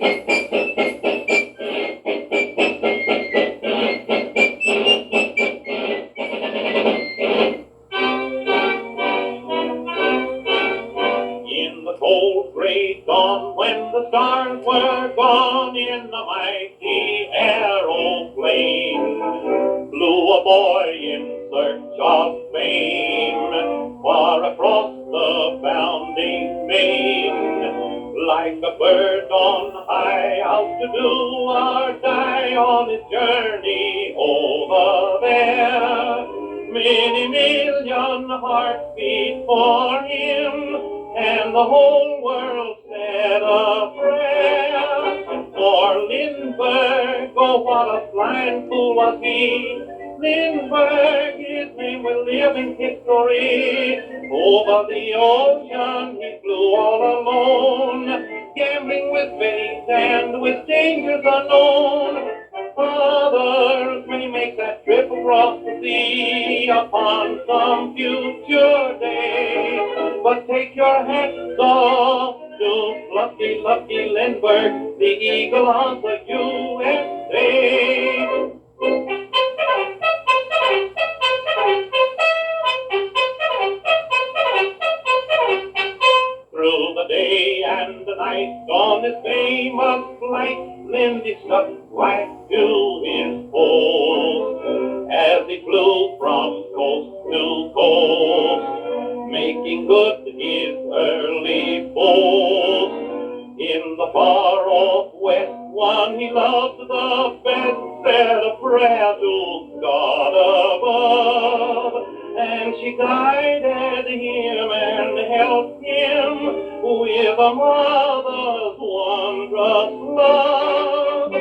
In the cold gray dawn, when the stars were gone, in the mighty aeroplane flew a boy in search of fame, far across the bounding main. Like a bird on high, out to do or die on his journey over there. Many million hearts beat for him, and the whole world said a prayer for Lindbergh. Oh, what a flying fool was he! Lindbergh, his name will live in history. Over the ocean he flew all alone, gambling with fate and with dangers unknown. Others may make that trip across the sea upon some future day, but take your hats off to lucky, lucky Lindbergh, the eagle of the USA. Through the day and the night on his famous flight, Lindy stuck right to his post as he flew from coast to coast, making good his early boast. In the far-off west, one he loved the best said a prayer to God above, and she guided him and helped him with a mother's wondrous love.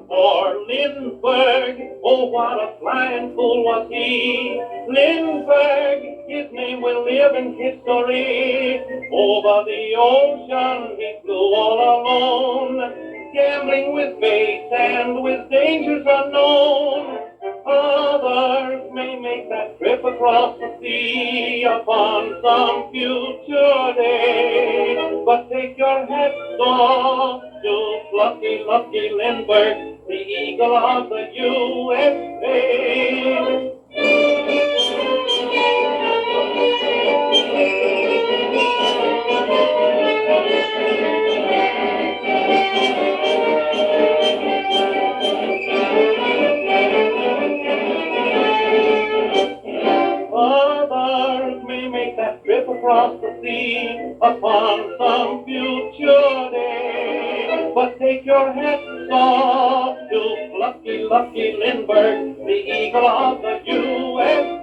For Lindbergh, oh, what a flying fool was he! Lindbergh, his name will live in history. Over the ocean he flew all alone, gambling with fate and with dangers unknown. Others may make that trip across the sea upon some future day, but take your hats off to lucky, lucky Lindbergh, the eagle of the USA. Others may make that trip across the sea upon some future day, but take your hats off to lucky, lucky Lindbergh, the eagle of the USA.